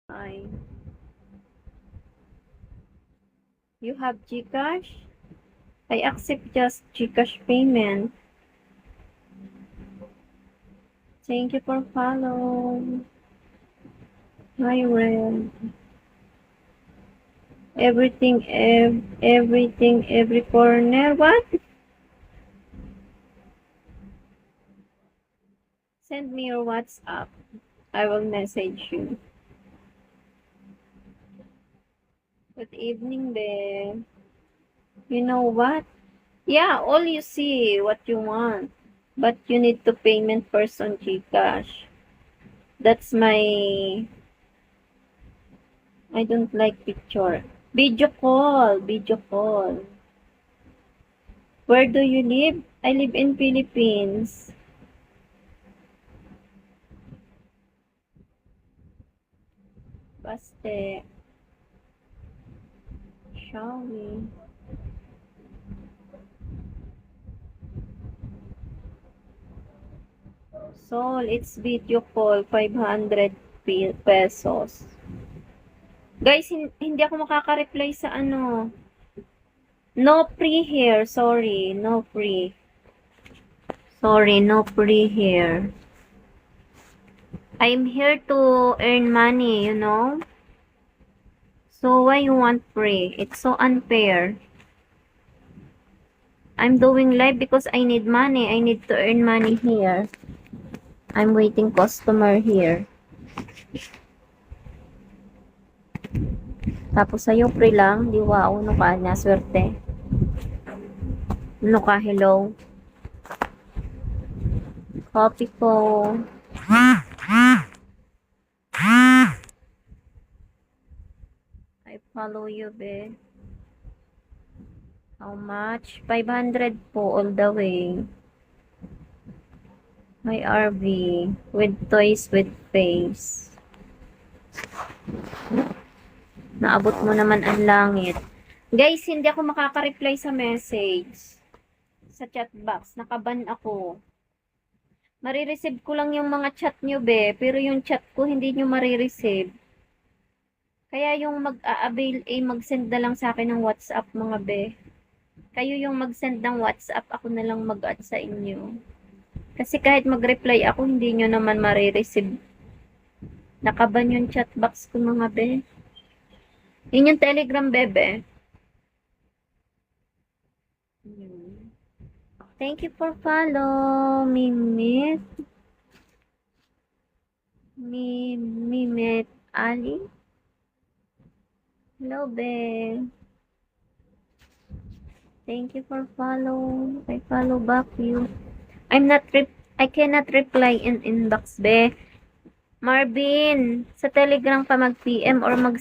Hi. You have GCash? I accept just GCash payment. Thank you for follow. Hi, Red. Everything, every corner. What? Send me your WhatsApp. I will message you. Good evening, babe. You know what? Yeah, all you see what you want. But you need to payment first on GCash. That's my... I don't like picture. Video call. Video call. Where do you live? I live in Philippines. Baste. Shall we? Sol, it's video call. 500 pesos. Guys, hindi ako makaka-reply sa ano. No free here. Sorry. No free. Sorry, no free here. I'm here to earn money, you know? So why you want free? It's so unfair. I'm doing live because I need money. I need to earn money here. I'm waiting customer here. Tapos sa'yo free lang. Di wow, no ka na, swerte. No ka, hello. Copy ko. I follow you, be. How much? 500 po all the way. My RV. With toys, with face. Naabot mo naman ang langit. Guys, hindi ako makaka-reply sa message. Sa chat box. Nakaban ako. Marireceive ko lang yung mga chat nyo, be. Pero yung chat ko, hindi nyo marireceive. Kaya yung mag-a-avail, mag-send na lang sa akin ng WhatsApp, mga be. Kayo yung mag-send ng WhatsApp, ako na lang mag-add sa inyo. Kasi kahit mag-reply ako, hindi nyo naman marireceive. Nakaban yung chat box ko, mga be. Yun yung Telegram, bebe. Thank you for follow, Mimit. Mimit Ali. Hello, be. Thank you for follow. I follow back you. I cannot reply in inbox, be. Marvin, sa Telegram pa mag-PM or mag